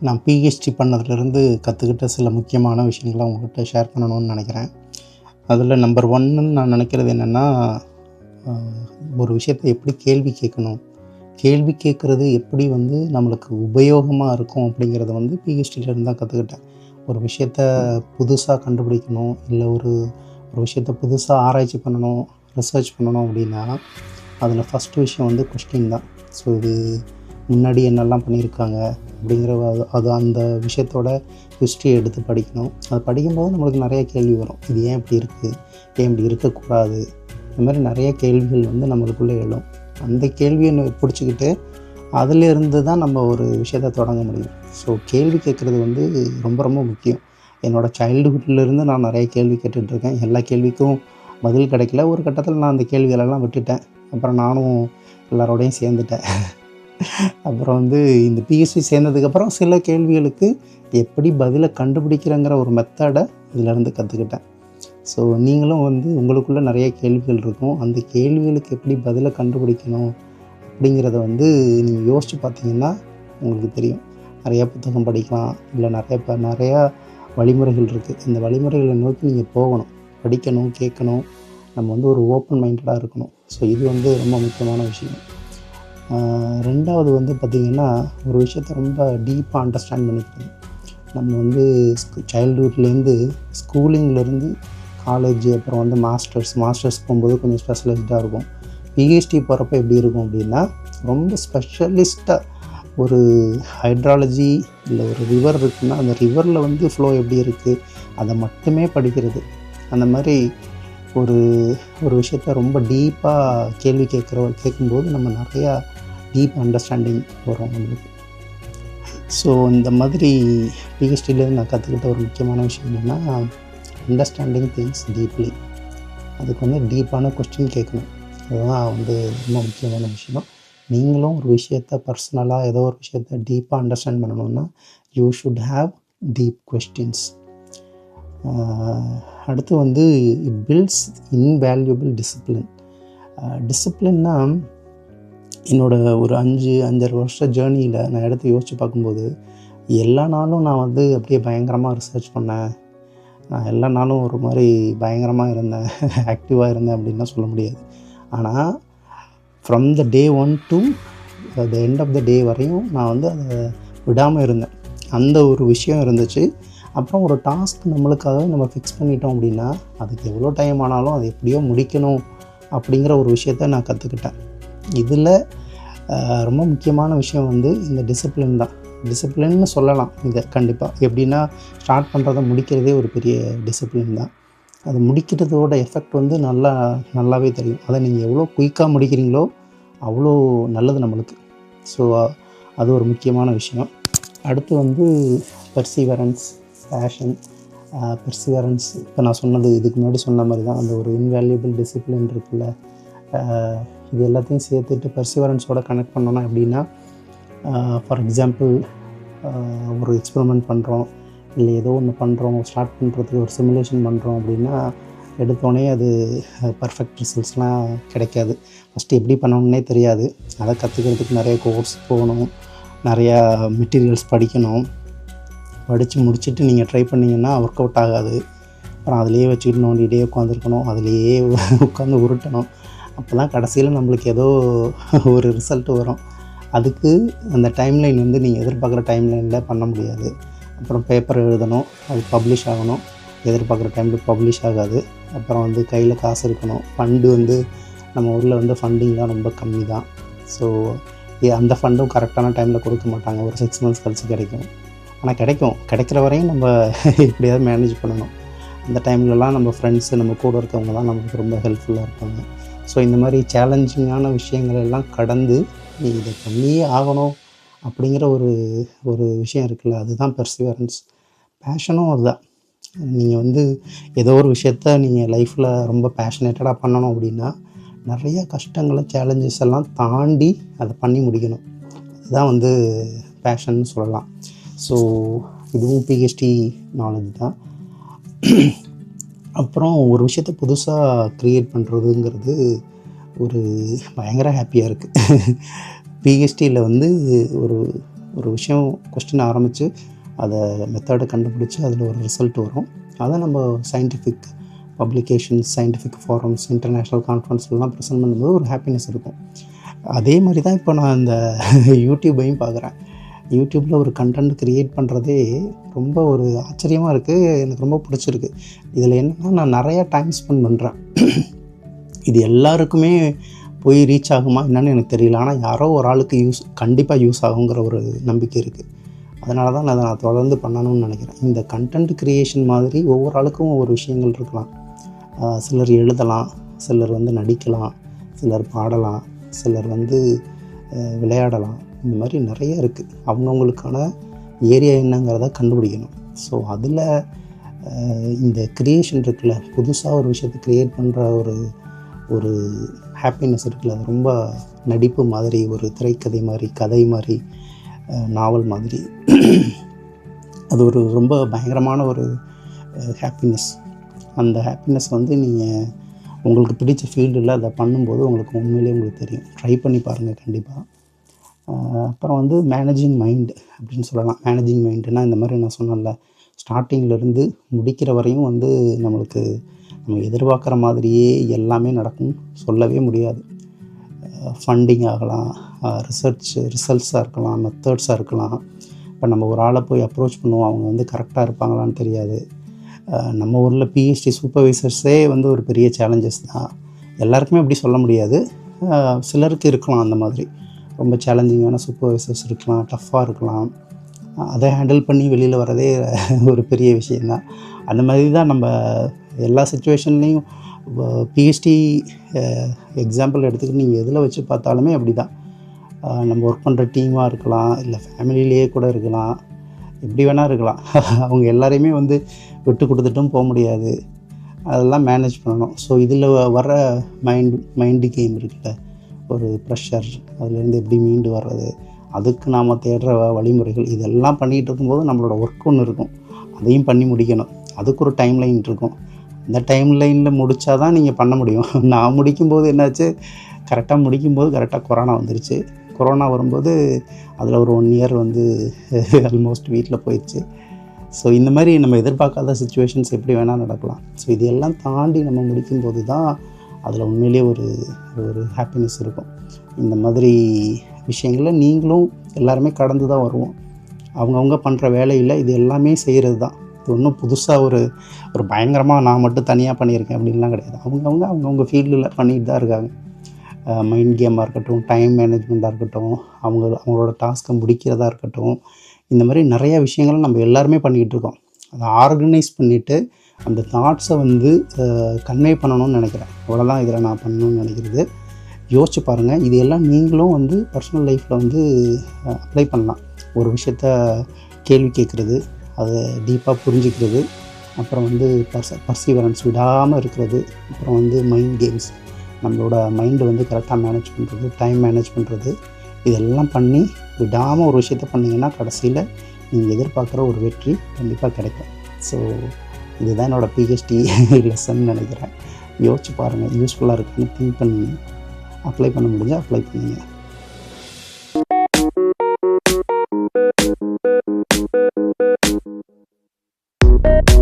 நான் பிஹெச்டி பண்ணதுலேருந்து கற்றுக்கிட்ட சில முக்கியமான விஷயங்களை உங்கள்கிட்ட ஷேர் பண்ணணும்னு நினைக்கிறேன். அதில் நம்பர் 1ன்னு நான் நினைக்கிறது என்னென்னா, ஒரு விஷயத்தை எப்படி கேள்வி கேட்கணும், கேள்வி கேட்குறது எப்படி நம்மளுக்கு உபயோகமாக இருக்கும் அப்படிங்கிறத பிஹெச்டியிலேருந்து தான் கற்றுக்கிட்டேன். ஒரு விஷயத்த புதுசாக கண்டுபிடிக்கணும், இல்லை ஒரு விஷயத்த புதுசாக ஆராய்ச்சி பண்ணணும், ரிசர்ச் பண்ணணும் அப்படின்னா, அதில் ஃபஸ்ட்டு விஷயம் கொஸ்டின் தான். ஸோ இது முன்னாடி என்னெல்லாம் பண்ணியிருக்காங்க அப்படிங்கிற அது அந்த விஷயத்தோட ஹிஸ்ட்ரி எடுத்து படிக்கணும். அது படிக்கும்போது நம்மளுக்கு நிறைய கேள்வி வரும். இது ஏன் இப்படி இருக்குது, ஏன் இப்படி இருக்கக்கூடாது, இந்த மாதிரி நிறைய கேள்விகள் நம்மளுக்குள்ளே எழும். அந்த கேள்வியை பிடிச்சிக்கிட்டு அதிலிருந்து தான் நம்ம ஒரு விஷயத்தை தொடங்க முடியும். ஸோ கேள்வி கேட்குறது ரொம்ப ரொம்ப முக்கியம். என்னோடய சைல்டுஹுட்லேருந்து நான் நிறைய கேள்வி கேட்டுட்ருக்கேன். எல்லா கேள்விக்கும் பதில் கிடைக்கல. ஒரு கட்டத்தில் நான் அந்த கேள்விகளெல்லாம் விட்டுட்டேன். அப்புறம் நானும் எல்லாரோடையும் சேர்ந்துட்டேன். அப்புறம் இந்த பிஎஸ்சி சேர்ந்ததுக்கப்புறம் சில கேள்விகளுக்கு எப்படி பதிலை கண்டுபிடிக்கிறேங்கிற ஒரு மெத்தடை இதிலேருந்து கற்றுக்கிட்டேன். ஸோ நீங்களும் உங்களுக்குள்ளே நிறைய கேள்விகள் இருக்கும். அந்த கேள்விகளுக்கு எப்படி பதிலை கண்டுபிடிக்கணும் அப்படிங்கிறத நீங்கள் யோசித்து பார்த்தீங்கன்னா உங்களுக்கு தெரியும். நிறையா புத்தகம் படிக்கலாம், இல்லை நிறையா வழிமுறைகள் இருக்குது. இந்த வழிமுறைகளை நோக்கி நீங்கள் போகணும், படிக்கணும், கேட்கணும். நம்ம ஒரு ஓப்பன் மைண்டடாக இருக்கணும். ஸோ இது ரொம்ப முக்கியமான விஷயம். 2வது பார்த்திங்கன்னா, ஒரு விஷயத்தை ரொம்ப டீப்பாக அண்டர்ஸ்டாண்ட் பண்ணிக்கிறது. நம்ம சைல்டுஹுட்லேருந்து ஸ்கூலிங்லேருந்து காலேஜ், அப்புறம் மாஸ்டர்ஸ் போகும்போது கொஞ்சம் ஸ்பெஷலைஸ்டாக இருக்கும். பிஹெச்டி போகிறப்ப எப்படி இருக்கும் அப்படின்னா, ரொம்ப ஸ்பெஷலிஸ்ட்டாக ஒரு ஹைட்ராலஜி இல்லை ஒரு ரிவர் இருக்குன்னா, அந்த ரிவரில் ஃப்ளோ எப்படி இருக்குது அதை மட்டுமே படிக்கிறது. அந்த மாதிரி ஒரு விஷயத்த ரொம்ப டீப்பாக கேள்வி கேட்கும்போது நம்ம நிறையா டீப் அண்டர்ஸ்டாண்டிங் வரும் நம்மளுக்கு. ஸோ இந்த மாதிரி பிஹெச்டிலேருந்து நான் கற்றுக்கிட்ட ஒரு முக்கியமான விஷயம் என்னென்னா, அண்டர்ஸ்டாண்டிங் திங்ஸ் டீப்லி. அதுக்கு டீப்பான கொஸ்டின் கேட்கணும். அதுதான் ரொம்ப முக்கியமான விஷயம். நீங்களும் ஒரு விஷயத்தை பர்சனலாக ஏதோ ஒரு விஷயத்தை டீப்பாக அண்டர்ஸ்டாண்ட் பண்ணணுன்னா, you should have deep questions. அடுத்து இட் பில்ட்ஸ் இன்வேல்யூபிள் டிசிப்ளின். டிசிப்ளின்னா என்னோடய ஒரு 5.5 வருஷ ஜேர்னியில் நான் எடுத்து யோசித்து பார்க்கும்போது, எல்லா நாளும் நான் அப்படியே பயங்கரமாக ரிசர்ச் பண்ணேன், நான் எல்லா நாளும் ஒரு மாதிரி பயங்கரமாக இருந்தேன், ஆக்டிவாக இருந்தேன் அப்படின்லாம் சொல்ல முடியாது. ஆனால் from the day 1 to the end of the day வரையும் நான் அதை விடாமல் இருந்தேன். அந்த ஒரு விஷயம் இருந்துச்சு. அப்புறம் ஒரு டாஸ்க் நம்மளுக்காக நம்ம ஃபிக்ஸ் பண்ணிட்டோம் அப்படின்னா, அதுக்கு எவ்வளோ டைம் ஆனாலும் அதை எப்படியோ முடிக்கணும் அப்படிங்கிற ஒரு விஷயத்த நான் கற்றுக்கிட்டேன். இதில் ரொம்ப முக்கியமான விஷயம் இந்த டிசிப்ளின் தான். டிசிப்ளின்னு சொல்லலாம் இதை கண்டிப்பாக. எப்படின்னா, ஸ்டார்ட் பண்ணுறதை முடிக்கிறதே ஒரு பெரிய டிசிப்ளின் தான். அது முடிக்கிறதோட எஃபெக்ட் நல்லாவே தெரியும். அதை நீங்கள் எவ்வளோ குயிக்காக முடிக்கிறீங்களோ அவ்வளோ நல்லது நம்மளுக்கு. ஸோ அது ஒரு முக்கியமான விஷயம். அடுத்து பெர்சிவரன்ஸ், பேஷன். பெர்சிவரன்ஸ் இப்போ நான் சொன்னது, இதுக்கு முன்னாடி சொன்ன மாதிரி தான். அந்த ஒரு இன்வேல்யூபிள் டிசிப்ளின் இருக்குல்ல, இது எல்லாத்தையும் சேர்த்துட்டு பெர்சிவரன்ஸோட கனெக்ட் பண்ணோன்னா எப்படின்னா, ஃபார் எக்ஸாம்பிள் ஒரு எக்ஸ்பெரிமெண்ட் பண்ணுறோம், இல்லை ஏதோ ஒன்று பண்ணுறோம், ஸ்டார்ட் பண்ணுறதுக்கு ஒரு சிமுலேஷன் பண்ணுறோம் அப்படின்னா, எடுத்தோடனே அது பர்ஃபெக்ட் ரிசல்ட்ஸ்லாம் கிடைக்காது. ஃபஸ்ட்டு எப்படி பண்ணணுன்னே தெரியாது. அதை கற்றுக்கிறதுக்கு நிறைய கோர்ஸ் போகணும், நிறையா மெட்டீரியல்ஸ் படிக்கணும். படித்து முடிச்சுட்டு நீங்கள் ட்ரை பண்ணிங்கன்னா ஒர்க் அவுட் ஆகாது. அப்புறம் அதிலேயே வச்சுக்கிட்டு நோண்டிகிட்டே உட்காந்துருக்கணும், அதிலேயே உட்காந்து உருட்டணும். அப்போ தான் கடைசியில் நம்மளுக்கு ஏதோ ஒரு ரிசல்ட் வரும். அதுக்கு அந்த டைம்லைன் நீங்கள் எதிர்பார்க்குற டைம்லைனில் பண்ண முடியாது. அப்புறம் பேப்பர் எழுதணும், அது பப்ளிஷ் ஆகணும், எதிர்பார்க்குற டைமில் பப்ளிஷ் ஆகாது. அப்புறம் கையில் காசு இருக்கணும். ஃபண்டு நம்ம ஊரில் ஃபண்டிங்லாம் ரொம்ப கம்மி தான். ஸோ அந்த ஃபண்டும் கரெக்டான டைமில் கொடுக்க மாட்டாங்க. ஒரு 6 months கழிச்சு கிடைக்கும். ஆனால் கிடைக்கிற வரையும் நம்ம எப்படியாவது மேனேஜ் பண்ணணும். அந்த டைம்லலாம் நம்ம ஃப்ரெண்ட்ஸு, நம்ம கூட இருக்கவங்க தான் நமக்கு ரொம்ப ஹெல்ப்ஃபுல்லாக இருப்பாங்க. ஸோ இந்த மாதிரி சேலஞ்சிங்கான விஷயங்கள் எல்லாம் கடந்து நீ இதை பண்ணியே ஆகணும் அப்படிங்கிற ஒரு விஷயம் இருக்குல்ல, அதுதான் பெர்சிவரன்ஸ். பேஷனும் அதுதான். நீங்கள் ஏதோ ஒரு விஷயத்த நீங்கள் லைஃப்பில் ரொம்ப பேஷனேட்டடாக பண்ணணும் அப்படின்னா, நிறைய கஷ்டங்களை, சேலஞ்சஸ் எல்லாம் தாண்டி அதை பண்ணி முடிக்கணும். அதுதான் பேஷன்னு சொல்லலாம். ஸோ இதுவும் பிஹெச்டி நாலேஜ் தான். அப்புறம் ஒரு விஷயத்தை புதுசாக க்ரியேட் பண்ணுறதுங்கிறது ஒரு பயங்கர ஹாப்பியாக இருக்குது. பிஹெச்டியில் ஒரு ஒரு விஷயம் கொஸ்டின் ஆரம்பித்து அதை மெத்தடை கண்டுபிடிச்சி அதில் ஒரு ரிசல்ட் வரும். அதை நம்ம scientific publications, scientific forums, international கான்ஃபரன்ஸ்லாம் ப்ரெசென்ட் பண்ணும்போது ஒரு ஹாப்பினஸ் இருக்கும். அதே மாதிரி தான் இப்போ நான் இந்த யூடியூப்பையும் பார்க்குறேன். யூடியூப்பில் ஒரு கண்டென்ட் க்ரியேட் பண்ணுறதே ரொம்ப ஒரு ஆச்சரியமாக இருக்குது. எனக்கு ரொம்ப பிடிச்சிருக்கு. இதில் என்னென்னா, நான் நிறையா டைம் ஸ்பெண்ட் பண்ணுறேன். இது எல்லாருக்குமே போய் ரீச் ஆகுமா என்னன்னு எனக்கு தெரியல. ஆனால் யாரோ ஒரு ஆளுக்கு கண்டிப்பாக யூஸ் ஆகுங்கிற ஒரு நம்பிக்கை இருக்குது. அதனால தான் அதை நான் தொடர்ந்து பண்ணணும்னு நினைக்கிறேன். இந்த கண்டென்ட் க்ரியேஷன் மாதிரி ஒவ்வொரு ஆளுக்கும் ஒவ்வொரு விஷயங்கள் இருக்கலாம். சிலர் எழுதலாம், சிலர் நடிக்கலாம், சிலர் பாடலாம், சிலர் விளையாடலாம். இந்த மாதிரி நிறைய இருக்குது. அவங்கவுங்களுக்கான ஏரியா என்னங்கிறத கண்டுபிடிக்கணும். ஸோ அதில் இந்த க்ரியேஷன் இருக்குல்ல, புதுசாக ஒரு விஷயத்தை க்ரியேட் பண்ணுற ஒரு ஹாப்பினஸ் இருக்குல்ல, அது ரொம்ப நடிப்பு மாதிரி, ஒரு திரைக்கதை மாதிரி, கதை மாதிரி, நாவல் மாதிரி. அது ஒரு ரொம்ப பயங்கரமான ஒரு ஹாப்பினஸ். அந்த ஹாப்பினஸ் நீங்கள் உங்களுக்கு பிடிச்ச ஃபீல்டில் அதை பண்ணும்போது உண்மையிலே உங்களுக்கு தெரியும். ட்ரை பண்ணி பாருங்கள் கண்டிப்பாக. அப்புறம் மேனேஜிங் மைண்டு அப்படின்னு சொல்லலாம். மேனேஜிங் மைண்டுனால் இந்த மாதிரி நான் சொன்னேன்ல, ஸ்டார்டிங்லேருந்து முடிக்கிற வரையும் நம்மளுக்கு நம்ம எதிர்பார்க்குற மாதிரியே எல்லாமே நடக்கும் சொல்லவே முடியாது. ஃபண்டிங் ஆகலாம், ரிசல்ட்ஸாக இருக்கலாம், மெத்தட்ஸாக இருக்கலாம். இப்போ நம்ம ஒரு ஆளை போய் அப்ரோச் பண்ணுவோம், அவங்க கரெக்டாக இருப்பாங்களான்னு தெரியாது. நம்ம ஊரில் பிஹெச்டி சூப்பர்வைசர்ஸே ஒரு பெரிய சேலஞ்சஸ் தான். எல்லாருக்குமே அப்படி சொல்ல முடியாது. சிலருக்கு இருக்கலாம் அந்த மாதிரி ரொம்ப சேலஞ்சிங்கான சூப்பர்வைசர்ஸ் இருக்கலாம், டஃப்பாக இருக்கலாம். அதை ஹேண்டில் பண்ணி வெளியில் வரதே ஒரு பெரிய விஷயந்தான். அந்த மாதிரி தான் நம்ம எல்லா சிச்சுவேஷன்லேயும் பிஹெச்டி எக்ஸாம்பிள் எடுத்துக்கிட்டு நீங்கள் எதில் வச்சு பார்த்தாலுமே அப்படி தான். நம்ம ஒர்க் பண்ணுற டீமாக இருக்கலாம், இல்லை ஃபேமிலியிலேயே கூட இருக்கலாம், எப்படி வேணால் இருக்கலாம். அவங்க எல்லாரையுமே விட்டு கொடுத்துட்டும் போக முடியாது. அதெல்லாம் மேனேஜ் பண்ணணும். ஸோ இதில் வர மைண்டு கேம் இருக்குல்ல, ஒரு ப்ரெஷர், அதுலேருந்து எப்படி மீண்டு வர்றது, அதுக்கு நாம் தேடுற வழிமுறைகள், இதெல்லாம் பண்ணிகிட்டு இருக்கும்போது நம்மளோட ஒர்க் ஒன்று இருக்கும், அதையும் பண்ணி முடிக்கணும். அதுக்கு ஒரு டைம் லைன் இருக்கும். அந்த டைம் லைனில் முடித்தா தான் நீங்கள் பண்ண முடியும். நான் முடிக்கும்போது என்னாச்சு, கரெக்டாக முடிக்கும்போது கரெக்டாக கொரோனா வந்துருச்சு. கொரோனா வரும்போது அதில் ஒரு 1 இயர் ஆல்மோஸ்ட் வீட்டில் போயிடுச்சு. ஸோ இந்த மாதிரி நம்ம எதிர்பார்க்காத சிச்சுவேஷன்ஸ் எப்படி வேணால் நடக்கலாம். ஸோ இதெல்லாம் தாண்டி நம்ம முடிக்கும்போது தான் அதில் உண்மையிலே ஒரு ஹாப்பினஸ் இருக்கும். இந்த மாதிரி விஷயங்களில் நீங்களும் எல்லாருமே கடந்து தான் வருவோம். அவங்கவுங்க பண்ணுற வேலையில் இது எல்லாமே செய்கிறது தான். இது ஒன்றும் புதுசாக ஒரு பயங்கரமாக நான் மட்டும் தனியாக பண்ணியிருக்கேன் அப்படின்லாம் கிடையாது. அவங்கவுங்க ஃபீல்டில் பண்ணிட்டு தான் இருக்காங்க. மைண்ட் கேமாக இருக்கட்டும், டைம் மேனேஜ்மெண்ட்டாக இருக்கட்டும், அவங்களோட டாஸ்க்கை முடிக்கிறதா இருக்கட்டும், இந்த மாதிரி நிறைய விஷயங்களை நம்ம எல்லாருமே பண்ணிக்கிட்டு இருக்கோம். அதை ஆர்கனைஸ் பண்ணிவிட்டு அந்த தாட்ஸை கன்வே பண்ணணும்னு நினைக்கிறேன். அவ்வளோதான் இதில் நான் பண்ணணும்னு நினைக்கிறது. யோசிச்சு பாருங்கள். இது எல்லாம் நீங்களும் பர்சனல் லைஃப்பில் அப்ளை பண்ணலாம். ஒரு விஷயத்த கேள்வி கேட்குறது, அதை டீப்பாக புரிஞ்சுக்கிறது, அப்புறம் பர்சீவரன்ஸ் விடாமல் இருக்கிறது, அப்புறம் மைண்ட் கேம்ஸ், நம்மளோட மைண்டு கரெக்டாக மேனேஜ் பண்ணுறது, டைம் மேனேஜ் பண்ணுறது, இதெல்லாம் பண்ணி விடாமல் ஒரு விஷயத்த பண்ணிங்கன்னா கடைசியில் நீங்கள் எதிர்பார்க்குற ஒரு வெற்றி கண்டிப்பாக கிடைக்கும். ஸோ இதுதான் என்னோடய பிஹெச்டி லெசன் நினைக்கிறேன். யோசிச்சு பாருங்கள், யூஸ்ஃபுல்லாக இருக்குன்னு திங்க் பண்ணி அப்ளை பண்ண முடிஞ்சால் அப்ளை பண்ணுங்கள்.